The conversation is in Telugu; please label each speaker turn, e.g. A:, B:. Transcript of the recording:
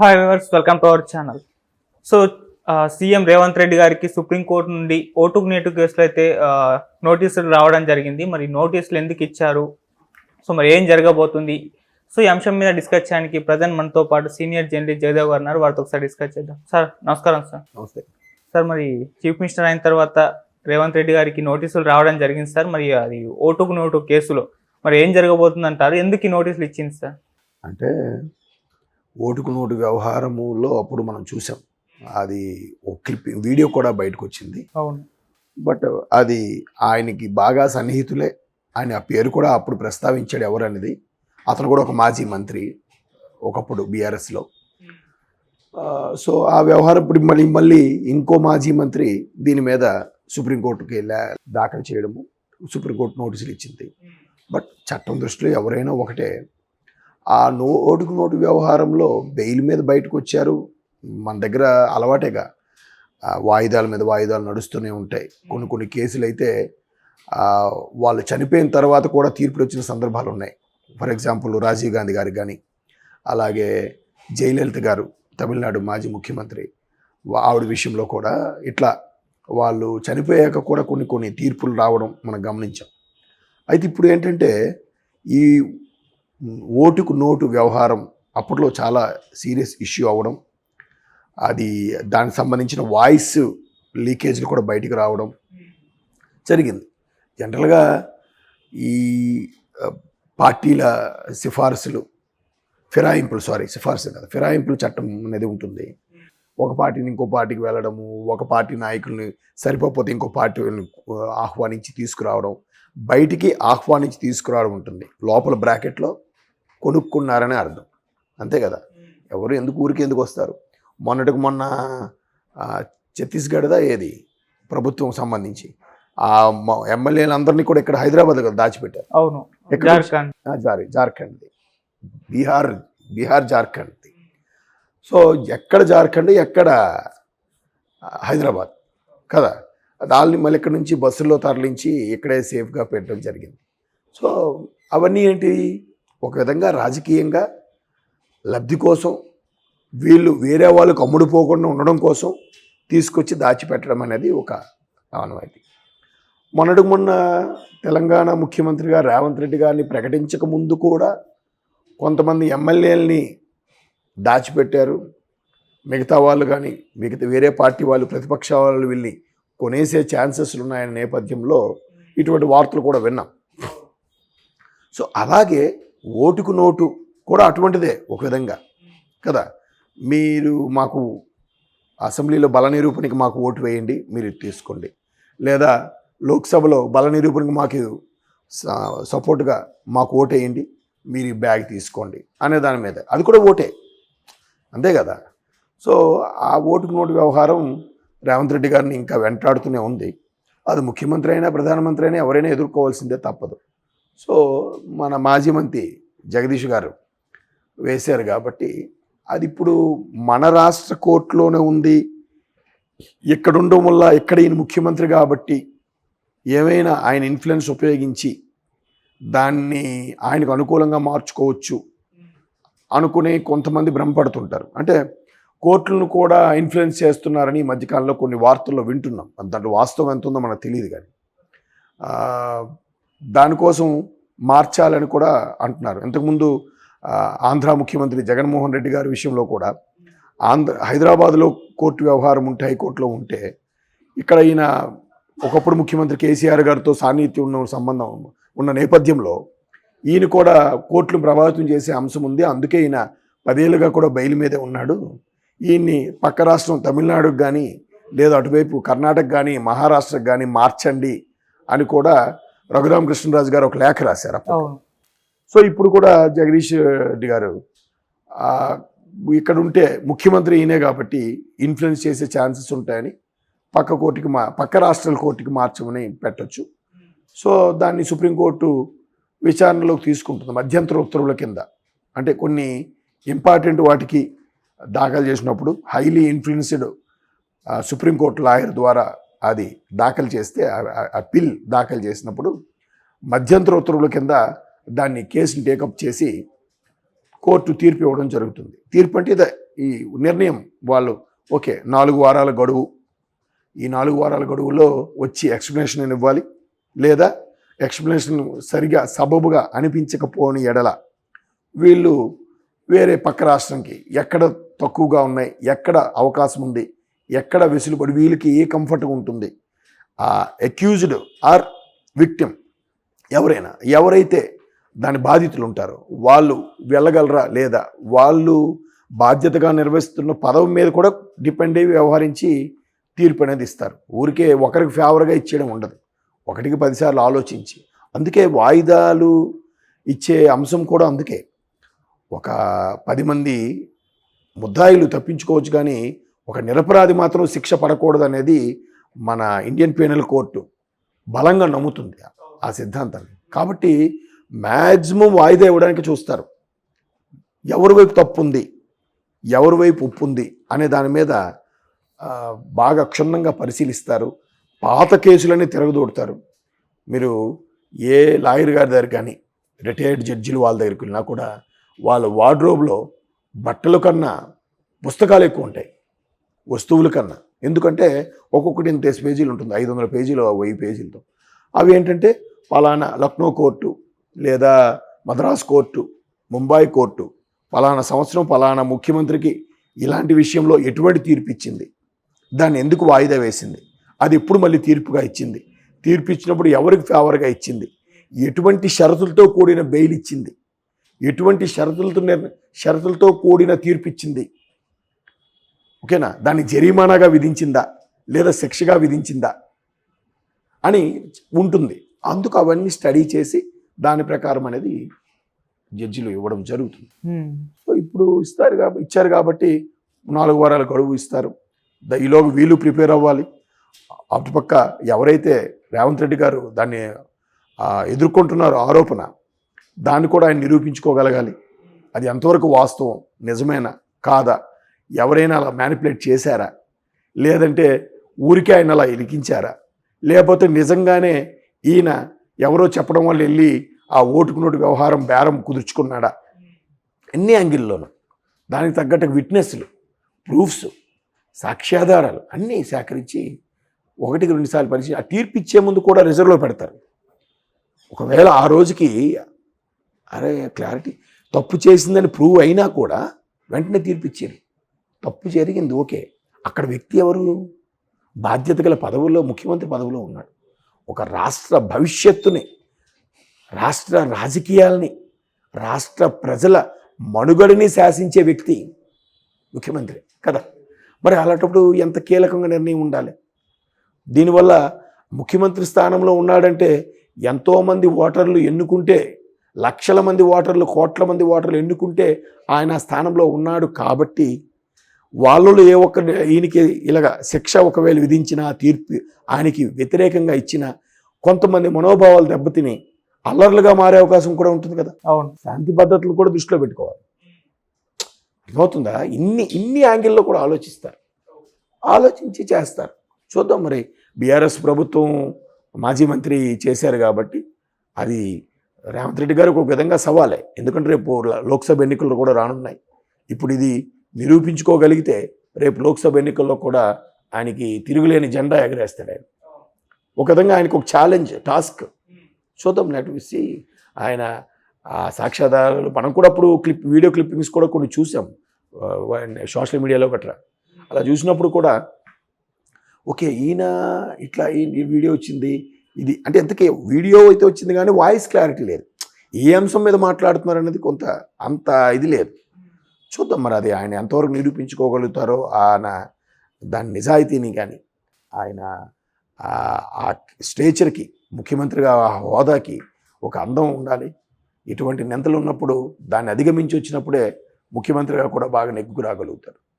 A: Hi viewers, welcome to our channel. So CM Revanth Reddy గారికి సుప్రీంకోర్టు నుండి ఓటుకు నేటు కేసులో అయితే నోటీసులు రావడం జరిగింది. మరి నోటీసులు ఎందుకు ఇచ్చారు, సో మరి ఏం జరగబోతుంది, సో ఈ అంశం మీద డిస్కస్ చేయడానికి ప్రజెంట్ మనతో పాటు సీనియర్ జర్నలిస్ట్ జయదేవ్ గారు ఉన్నారు. వారితో ఒకసారి డిస్కస్ చేద్దాం. సార్ నమస్కారం. సార్
B: నమస్తే
A: సార్. మరి చీఫ్ మినిస్టర్ అయిన తర్వాత రేవంత్ రెడ్డి గారికి నోటీసులు రావడం జరిగింది సార్. మరి అది ఓటుకు నోటు కేసులో మరి ఏం జరగబోతుంది అంటారు, ఎందుకు ఈ నోటీసులు ఇచ్చింది సార్?
B: అంటే ఓటుకు నోటు వ్యవహారములో అప్పుడు మనం చూసాం, అది ఒక క్లిప్పింగ్ వీడియో కూడా బయటకు వచ్చింది.
A: అవును.
B: బట్ అది ఆయనకి బాగా సన్నిహితులే, ఆయన ఆ పేరు కూడా అప్పుడు ప్రస్తావించాడు ఎవరనేది. అతను కూడా ఒక మాజీ మంత్రి ఒకప్పుడు బీఆర్ఎస్లో. సో ఆ వ్యవహారం ఇప్పుడు మళ్ళీ ఇంకో మాజీ మంత్రి దీని మీద సుప్రీంకోర్టుకి దాఖలు చేయడము, సుప్రీంకోర్టు నోటీసులు ఇచ్చింది. బట్ చట్టం దృష్టిలో ఎవరైనా ఒకటే. ఆ ఓటుకు నోటు వ్యవహారంలో బెయిల్ మీద బయటకు వచ్చారు. మన దగ్గర అలవాటేగా, వాయిదాల మీద వాయిదాలు నడుస్తూనే ఉంటాయి. కొన్ని కేసులు అయితే వాళ్ళు చనిపోయిన తర్వాత కూడా తీర్పులు వచ్చిన సందర్భాలు ఉన్నాయి. ఫర్ ఎగ్జాంపుల్ రాజీవ్ గాంధీ గారికి కానీ, అలాగే జయలలిత గారు తమిళనాడు మాజీ ముఖ్యమంత్రి, ఆవిడ విషయంలో కూడా ఇట్లా వాళ్ళు చనిపోయాక కూడా కొన్ని తీర్పులు రావడం మనం గమనించాం. అయితే ఇప్పుడు ఏంటంటే ఈ ఓటుకు నోటు వ్యవహారం అప్పట్లో చాలా సీరియస్ ఇష్యూ అవ్వడం, అది దానికి సంబంధించిన వాయిస్ లీకేజ్లు కూడా బయటికి రావడం జరిగింది. జనరల్గా ఈ పార్టీల సిఫార్సులు ఫిరాయింపుల చట్టం అనేది ఉంటుంది. ఒక పార్టీని ఇంకో పార్టీకి వెళ్ళడము, ఒక పార్టీ నాయకుల్ని సరిపోతే ఇంకో పార్టీని ఆహ్వానించి తీసుకురావడం, బయటికి ఆహ్వానించి తీసుకురావడం ఉంటుంది. లోపల బ్రాకెట్లో కొనుక్కున్నారని అర్థం, అంతే కదా. ఎవరు ఊరికి ఎందుకు వస్తారు? మొన్న ఛత్తీస్గఢ్దా ఏది ప్రభుత్వం సంబంధించి ఆ ఎమ్మెల్యేలందరినీ కూడా ఇక్కడ హైదరాబాద్ దాచిపెట్టారు.
A: అవును.
B: జార్ఖండ్, బీహార్ జార్ఖండ్. సో ఎక్కడ జార్ఖండ్, ఎక్కడ హైదరాబాద్ కదా. దాన్ని మళ్ళీ ఇక్కడ నుంచి బస్సుల్లో తరలించి ఇక్కడే సేఫ్గా పెట్టడం జరిగింది. సో అవన్నీ ఏంటి, ఒక విధంగా రాజకీయంగా లబ్ధి కోసం, వీళ్ళు వేరే వాళ్ళకు అమ్ముడుపోకుండా ఉండడం కోసం తీసుకొచ్చి దాచిపెట్టడం అనేది ఒక ఆనవాయితీ. మొన్న తెలంగాణ ముఖ్యమంత్రిగా రేవంత్ రెడ్డి గారిని ప్రకటించక ముందు కూడా కొంతమంది ఎమ్మెల్యేలని దాచిపెట్టారు. మిగతా వాళ్ళు కానీ వేరే పార్టీ వాళ్ళు, ప్రతిపక్ష వాళ్ళు వెళ్ళి కొనేసే ఛాన్సెస్లు ఉన్నాయనే నేపథ్యంలో ఇటువంటి వార్తలు కూడా విన్నాం. సో అలాగే ఓటుకు నోటు కూడా అటువంటిదే ఒక విధంగా కదా. మీరు మాకు అసెంబ్లీలో బల నిరూపణకి మాకు ఓటు వేయండి, మీరు తీసుకోండి, లేదా లోక్సభలో బల నిరూపణకి మాకు సపోర్ట్గా మాకు ఓటు వేయండి, మీరు ఈ బ్యాగ్ తీసుకోండి అనే దాని మీద, అది కూడా ఓటే, అంతే కదా. సో ఆ ఓటుకు నోటు వ్యవహారం రేవంత్ రెడ్డి గారిని ఇంకా వెంటాడుతూనే ఉంది. అది ముఖ్యమంత్రి అయినా ప్రధానమంత్రి అయినా ఎవరైనా ఎదుర్కోవాల్సిందే, తప్పదు. సో మన మాజీ మంత్రి జగదీష్ గారు వేశారు కాబట్టి అది ఇప్పుడు మన రాష్ట్ర కోర్టులోనే ఉంది. ఇక్కడ ఉండడం వల్ల, ఇక్కడ ఈయన ముఖ్యమంత్రి కాబట్టి ఏమైనా ఆయన ఇన్ఫ్లుయెన్స్ ఉపయోగించి దాన్ని ఆయనకు అనుకూలంగా మార్చుకోవచ్చు అనుకునే కొంతమంది భ్రమపడుతుంటారు. అంటే కోర్టులను కూడా ఇన్ఫ్లుయెన్స్ చేస్తున్నారని ఈ మధ్యకాలంలో కొన్ని వార్తల్లో వింటున్నాం. దాంట్లో వాస్తవం ఎంత ఉందో మనకు తెలియదు, కానీ దానికోసం మార్చాలని కూడా అంటున్నారు. ఇంతకుముందు ఆంధ్ర ముఖ్యమంత్రి జగన్మోహన్ రెడ్డి గారి విషయంలో కూడా హైదరాబాద్లో కోర్టు వ్యవహారం ఉంటే, హైకోర్టులో ఉంటే, ఇక్కడ ఈయన ఒకప్పుడు ముఖ్యమంత్రి కేసీఆర్ గారితో సాన్నిహిత్యం ఉన్న సంబంధం ఉన్న నేపథ్యంలో ఈయన కూడా కోర్టులు ప్రభావితం చేసే అంశం ఉంది. అందుకే ఈయన 10 ఏళ్ళుగా కూడా బెయిల్ మీదే ఉన్నాడు. ఈయన్ని పక్క రాష్ట్రం తమిళనాడుకు కానీ, లేదా అటువైపు కర్ణాటక కానీ, మహారాష్ట్రకు కానీ మార్చండి అని కూడా రఘురామకృష్ణరాజు గారు ఒక లేఖ రాశారు. సో ఇప్పుడు కూడా జగదీష్ రెడ్డి గారు ఇక్కడ ఉంటే ముఖ్యమంత్రి ఈయనే కాబట్టి ఇన్ఫ్లుయెన్స్ చేసే ఛాన్సెస్ ఉంటాయని పక్క రాష్ట్రాల కోర్టుకి మార్చమని పెట్టచ్చు. సో దాన్ని సుప్రీంకోర్టు విచారణలోకి తీసుకుంటుంది మధ్యంతర ఉత్తర్వుల కింద. అంటే కొన్ని ఇంపార్టెంట్ వాటికి దాఖలు చేసినప్పుడు హైలీ ఇన్ఫ్లుయెన్స్డ్ సుప్రీంకోర్టు లాయర్ ద్వారా అది దాఖలు చేస్తే, అప్పీల్ దాఖలు చేసినప్పుడు మధ్యంతర ఉత్తర్వుల కింద దాన్ని కేసుని టేకప్ చేసి కోర్టు తీర్పు ఇవ్వడం జరుగుతుంది. తీర్పు అంటే ఇదే, ఈ నిర్ణయం వాళ్ళు ఓకే 4 వారాల గడువు, ఈ 4 వారాల గడువులో వచ్చి ఎక్స్ప్లెనేషన్ ఇవ్వాలి, లేదా ఎక్స్ప్లెనేషన్ సరిగా సబబుగా అనిపించకపోని ఎడల వీళ్ళు వేరే పక్క రాష్ట్రంకి ఎక్కడ తక్కువగా ఉన్నాయి, ఎక్కడ అవకాశం ఉంది, ఎక్కడ వెసులుబడి వీళ్ళకి ఏ కంఫర్ట్గా ఉంటుంది, ఆ అక్యూజ్డ్ ఆర్ విక్టిమ్ ఎవరైతే దాని బాధితులు ఉంటారో వాళ్ళు వెళ్ళగలరా లేదా, వాళ్ళు బాధ్యతగా నిర్వహిస్తున్న పదవి మీద కూడా డిపెండ్ అయ్యి వ్యవహరించి తీర్పు అనేది ఇస్తారు. ఊరికే ఒకరికి ఫేవర్గా ఇచ్చేయడం ఉండదు, 1కి 10 సార్లు ఆలోచించి. అందుకే వాయిదాలు ఇచ్చే అంశం కూడా అందుకే. ఒక 10 మంది ముద్దాయిలు తప్పించుకోవచ్చు, కానీ ఒక నిరపరాధి మాత్రం శిక్ష పడకూడదు అనేది మన ఇండియన్ పీనల్ కోర్టు బలంగా నమ్ముతుంది ఆ సిద్ధాంతాన్ని. కాబట్టి మ్యాక్సిమం వాయిదా ఇవ్వడానికి చూస్తారు. ఎవరి వైపు తప్పు ఉంది, ఎవరి వైపు ఉప్పు ఉంది అనే దాని మీద బాగా క్షుణ్ణంగా పరిశీలిస్తారు. పాత కేసులన్నీ తిరగదోడతారు. మీరు ఏ లాయర్ గారి దగ్గర కానీ రిటైర్డ్ జడ్జిలు వాళ్ళ దగ్గరికి వెళ్ళినా కూడా వాళ్ళ వార్డ్రోబ్లో బట్టల కన్నా పుస్తకాలు ఎక్కువ ఉంటాయి వస్తువుల కన్నా. ఎందుకంటే ఒక్కొక్కటి ఇంత పేజీలు ఉంటుంది, 500 పేజీలు 1000 పేజీలతో. అవి ఏంటంటే పలానా లక్నో కోర్టు లేదా మద్రాస్ కోర్టు, ముంబై కోర్టు పలానా సంవత్సరం పలానా ముఖ్యమంత్రికి ఇలాంటి విషయంలో ఎటువంటి తీర్పు ఇచ్చింది, దాన్ని ఎందుకు వాయిదా వేసింది, అది ఎప్పుడు మళ్ళీ తీర్పుగా ఇచ్చింది, తీర్పు ఇచ్చినప్పుడు ఎవరికి ఫేవర్గా ఇచ్చింది, ఎటువంటి షరతులతో కూడిన బెయిల్ ఇచ్చింది, ఎటువంటి షరతులతో కూడిన తీర్పు ఇచ్చింది, ఓకేనా, దాన్ని జరిమానాగా విధించిందా లేదా శిక్షగా విధించిందా అని ఉంటుంది. అందుకు అవన్నీ స్టడీ చేసి దాని ప్రకారం అనేది జడ్జిలు ఇవ్వడం జరుగుతుంది. సో ఇప్పుడు ఇచ్చారు కాబట్టి 4 వారాల గడువు ఇస్తారు. ఈలోగా వీళ్ళు ప్రిపేర్ అవ్వాలి. అటుపక్క ఎవరైతే రేవంత్ రెడ్డి గారు దాన్ని ఎదుర్కొంటున్నారో ఆరోపణ, దాన్ని కూడా ఆయన నిరూపించుకోగలగాలి. అది ఎంతవరకు వాస్తవం, నిజమేనా కాదా, ఎవరైనా అలా మ్యానిపులేట్ చేశారా, లేదంటే ఊరికే ఆయన అలా ఇరికించారా, లేకపోతే నిజంగానే ఈయన ఎవరో చెప్పడం వల్ల వెళ్ళి ఆ ఓటుకు నోటు వ్యవహారం బేరం కుదుర్చుకున్నాడా, అన్ని యాంగిల్లోనూ దానికి తగ్గట్టు విట్నెస్లు, ప్రూఫ్స్, సాక్ష్యాధారాలు అన్నీ సేకరించి 1కి 2 సార్లు పరిశీలి ఆ తీర్పు ఇచ్చే ముందు కూడా రిజర్వ్లో పెడతారు. ఒకవేళ ఆ రోజుకి అరే క్లారిటీ తప్పు చేసిందని ప్రూవ్ అయినా కూడా వెంటనే తీర్పు ఇచ్చేది. తప్పు జరిగింది ఓకే, అక్కడ వ్యక్తి ఎవరు, బాధ్యత గల పదవుల్లో ముఖ్యమంత్రి పదవిలో ఉన్నాడు. ఒక రాష్ట్ర భవిష్యత్తుని, రాష్ట్ర రాజకీయాల్ని, రాష్ట్ర ప్రజల మనుగడని శాసించే వ్యక్తి ముఖ్యమంత్రి కదా. మరి అలాంటప్పుడు ఎంత కీలకంగా నిర్ణయం ఉండాలి. దీనివల్ల ముఖ్యమంత్రి స్థానంలో ఉన్నాడంటే ఎంతోమంది ఓటర్లు ఎన్నుకుంటే, లక్షల మంది ఓటర్లు, కోట్ల మంది ఓటర్లు ఎన్నుకుంటే ఆయన స్థానంలో ఉన్నాడు కాబట్టి వాళ్ళలో ఏ ఒక్క ఈయనకి ఇలాగ శిక్ష ఒకవేళ విధించిన తీర్పు ఆయనకి వ్యతిరేకంగా ఇచ్చిన కొంతమంది మనోభావాలు దెబ్బతిని అల్లర్లుగా మారే అవకాశం కూడా ఉంటుంది కదా.
A: అవును,
B: శాంతి భద్రతలు కూడా దృష్టిలో పెట్టుకోవాలి. అర్థమవుతుందా? ఇన్ని యాంగిల్లో కూడా ఆలోచించి చేస్తారు. చూద్దాం. మరి బీఆర్ఎస్ ప్రభుత్వం మాజీ మంత్రి చేశారు కాబట్టి అది రేవంత్ రెడ్డి గారికి ఒక విధంగా సవాలే. ఎందుకంటే రేపు లోక్సభ ఎన్నికలు కూడా రానున్నాయి. ఇప్పుడు ఇది నిరూపించుకోగలిగితే రేపు లోక్సభ ఎన్నికల్లో కూడా ఆయనకి తిరుగులేని జెండా ఎగరేస్తాడు ఆయన. ఒక విధంగా ఆయనకు ఒక ఛాలెంజ్, టాస్క్. చూద్దాం. నటిసి ఆయన ఆ సాక్ష్యాధారాలు మనం కూడా అప్పుడు వీడియో క్లిప్పింగ్స్ కూడా కొన్ని చూసాం సోషల్ మీడియాలో గట్రా. అలా చూసినప్పుడు కూడా ఓకే ఈయన ఇట్లా ఈ వీడియో వచ్చింది, ఇది అంటే ఎంతకీ వీడియో అయితే వచ్చింది కానీ వాయిస్ క్లారిటీ లేదు, ఏ అంశం మీద మాట్లాడుతున్నారు అనేది కొంత అంత ఇది లేదు. చూద్దాం మరి అది ఆయన ఎంతవరకు నిరూపించుకోగలుగుతారో, ఆయన దాని నిజాయితీని కానీ ఆయన ఆ స్టేచర్కి, ముఖ్యమంత్రిగా ఆ హోదాకి ఒక అందం ఉండాలి. ఇటువంటి నెంతలు ఉన్నప్పుడు దాన్ని అధిగమించి వచ్చినప్పుడే ముఖ్యమంత్రిగా కూడా బాగా నెగ్గుకు రాగలుగుతారు.